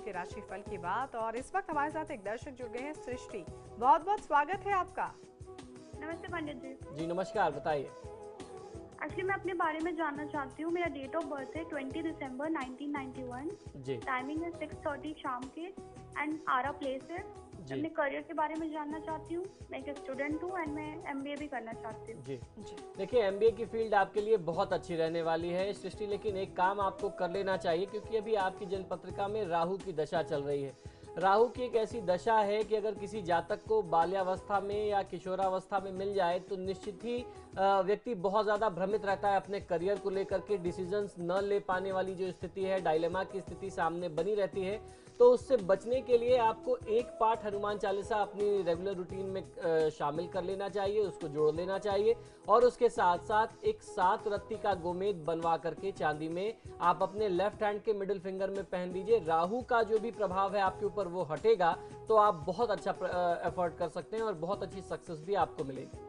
के राशिफल की बात। और इस वक्त हमारे साथ एक दर्शक जुड़ गए हैं, सृष्टि। बहुत बहुत स्वागत है आपका। नमस्ते पंडित जी। जी नमस्कार, बताइए। एक्चुअली मैं अपने बारे में जानना चाहती हूँ। मेरा डेट ऑफ बर्थ है 20 दिसंबर 1991। जी टाइमिंग है 6:30 शाम के एंड आरा प्लेस है। जी अपने करियर के बारे में जानना चाहती हूँ। मैं एक स्टूडेंट हूँ एंड मैं एमबीए भी करना चाहती हूँ। जी देखिए, एमबीए की फील्ड आपके लिए बहुत अच्छी रहने वाली है सृष्टि, लेकिन एक काम आपको कर लेना चाहिए, क्योंकि अभी आपकी जन्मपत्रिका में राहु की दशा चल रही है। राहु की एक ऐसी दशा है कि अगर किसी जातक को बाल्यावस्था में या किशोरावस्था में मिल जाए तो निश्चित ही व्यक्ति बहुत ज़्यादा भ्रमित रहता है अपने करियर को लेकर के। डिसीजंस न ले पाने वाली जो स्थिति है, डायलेमा की स्थिति सामने बनी रहती है। तो उससे बचने के लिए आपको एक पाठ हनुमान चालीसा अपनी रेगुलर रूटीन में शामिल कर लेना चाहिए, उसको जोड़ लेना चाहिए। और उसके साथ साथ एक 7 रत्ती का गोमेद बनवा करके चांदी में आप अपने लेफ्ट हैंड के मिडिल फिंगर में पहन लीजिए। राहु का जो भी प्रभाव है आपके ऊपर वो हटेगा, तो आप बहुत अच्छा एफर्ट कर सकते हैं और बहुत अच्छी सक्सेस भी आपको मिलेगी।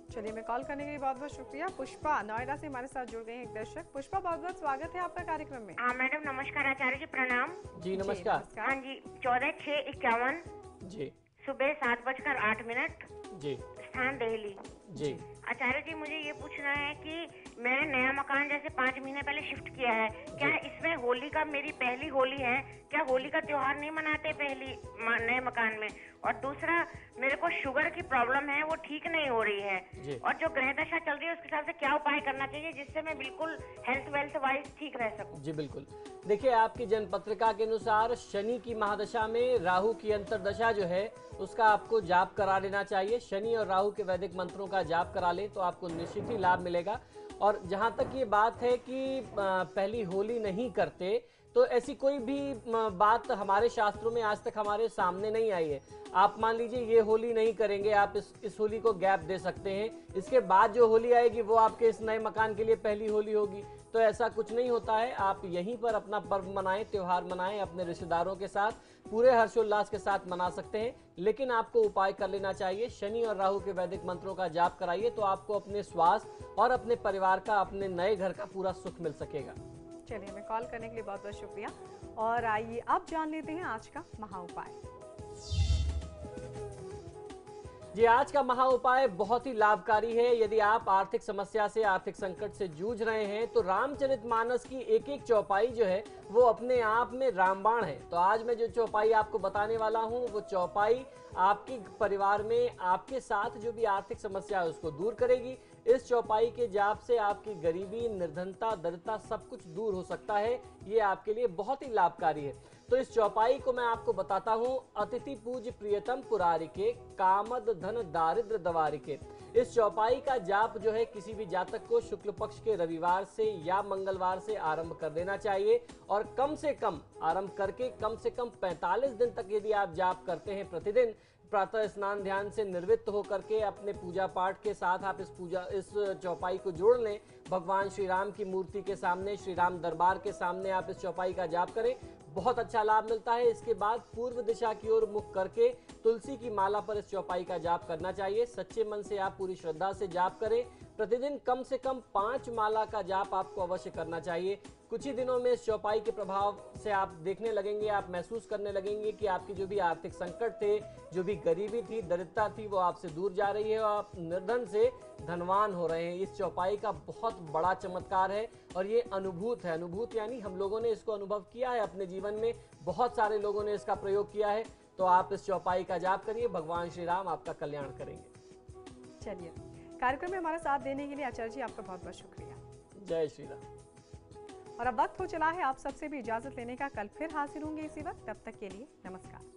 चलिए, मैं कॉल करने के लिए बहुत बहुत शुक्रिया। पुष्पा नोएडा से हमारे साथ जुड़ गए हैं एक दर्शक। पुष्पा, बहुत बहुत स्वागत है आपका कार्यक्रम में। हाँ मैडम, नमस्कार। आचार्य जी प्रणाम। जी नमस्कार। हाँ जी, 14/6/51 जी सुबह 7:08। जी स्थान दिल्ली। जी आचार्य जी, मुझे ये पूछना है कि मैंने नया मकान जैसे 5 महीने पहले शिफ्ट किया है, क्या इसमें होली का, मेरी पहली होली है, क्या होली का त्योहार नहीं मनाते पहली नए मकान में? और दूसरा, मेरे को शुगर की प्रॉब्लम है, वो ठीक नहीं हो रही है, और जो ग्रह दशा चल रही है उसके हिसाब से क्या उपाय करना चाहिए जिससे मैं बिल्कुल हेल्थ वेल्थ वाइज ठीक रह सकूं? जी बिल्कुल। देखिए, आपकी जन्मपत्रिका के अनुसार शनि की महादशा में राहु की अंतरदशा जो है उसका आपको जाप करा लेना चाहिए। शनि और राहु के वैदिक मंत्रों का जाप करा लें तो आपको निश्चित ही लाभ मिलेगा। और जहां तक ये बात है कि पहली होली नहीं करते, तो ऐसी कोई भी बात हमारे शास्त्रों में आज तक हमारे सामने नहीं आई है। आप मान लीजिए ये होली नहीं करेंगे, आप इस होली को गैप दे सकते हैं, इसके बाद जो होली आएगी वो आपके इस नए मकान के लिए पहली होली होगी। तो ऐसा कुछ नहीं होता है। आप यहीं पर अपना पर्व मनाएं, त्योहार मनाएं, अपने रिश्तेदारों के साथ पूरे हर्षोल्लास के साथ मना सकते हैं। लेकिन आपको उपाय कर लेना चाहिए। शनि और राहु के वैदिक मंत्रों का जाप कराइए तो आपको अपने स्वास्थ्य और अपने परिवार का, अपने नए घर का पूरा सुख मिल सकेगा। चलिए, मैं कॉल करने के लिए बहुत बहुत शुक्रिया। और आइए अब जान लेते हैं आज का महा उपाय। जी, आज का महा उपाय बहुत ही लाभकारी है। यदि आप आर्थिक समस्या से, आर्थिक संकट से जूझ रहे हैं, तो रामचरितमानस की एक एक चौपाई जो है वो अपने आप में रामबाण है। तो आज मैं जो चौपाई आपको बताने वाला हूं वो चौपाई आपके परिवार में आपके साथ जो भी आर्थिक समस्या है उसको दूर करेगी। इस चौपाई के जाप से आपकी गरीबी, निर्धनता, दरिद्रता सब कुछ दूर हो सकता है। ये आपके लिए बहुत ही लाभकारी है। तो इस चौपाई को मैं आपको बताता हूँ। अतिथि पूज प्रियतम पुरारिके, कामद धन दारिद्र दवारिके। इस चौपाई का जाप जो है किसी भी जातक को शुक्ल पक्ष के रविवार से या मंगलवार से आरंभ कर देना चाहिए। और कम से कम आरंभ करके कम से कम 45 दिन तक यदि आप जाप करते हैं प्रतिदिन, प्रातः स्नान ध्यान से निर्वृत्त होकर के अपने पूजा पाठ के साथ आप इस चौपाई को जोड़ लें। भगवान श्री राम की मूर्ति के सामने, श्री राम दरबार के सामने आप इस चौपाई का जाप करें, बहुत अच्छा लाभ मिलता है। इसके बाद पूर्व दिशा की ओर मुख करके तुलसी की माला पर इस चौपाई का जाप करना चाहिए। सच्चे मन से आप पूरी श्रद्धा से जाप करें। प्रतिदिन कम से कम 5 माला का जाप आपको अवश्य करना चाहिए। कुछ ही दिनों में इस चौपाई के प्रभाव से आप देखने लगेंगे, आप महसूस करने लगेंगे कि आपकी जो भी आर्थिक संकट थे, जो भी गरीबी थी, दरिद्रता थी, वो आपसे दूर जा रही है और आप निर्धन से धनवान हो रहे हैं। इस चौपाई का बहुत बड़ा चमत्कार है और ये अनुभूत है। अनुभूत यानी हम लोगों ने इसको अनुभव किया है अपने जीवन में, बहुत सारे लोगों ने इसका प्रयोग किया है। तो आप इस चौपाई का जाप करिए, भगवान श्री राम आपका कल्याण करेंगे। चलिए, कार्यक्रम में हमारा साथ देने के लिए आचार्य जी आपका बहुत बहुत शुक्रिया। जय श्री राम। और अब वक्त हो चला है आप सबसे भी इजाजत लेने का। कल फिर हाजिर होंगे इसी वक्त, तब तक के लिए नमस्कार।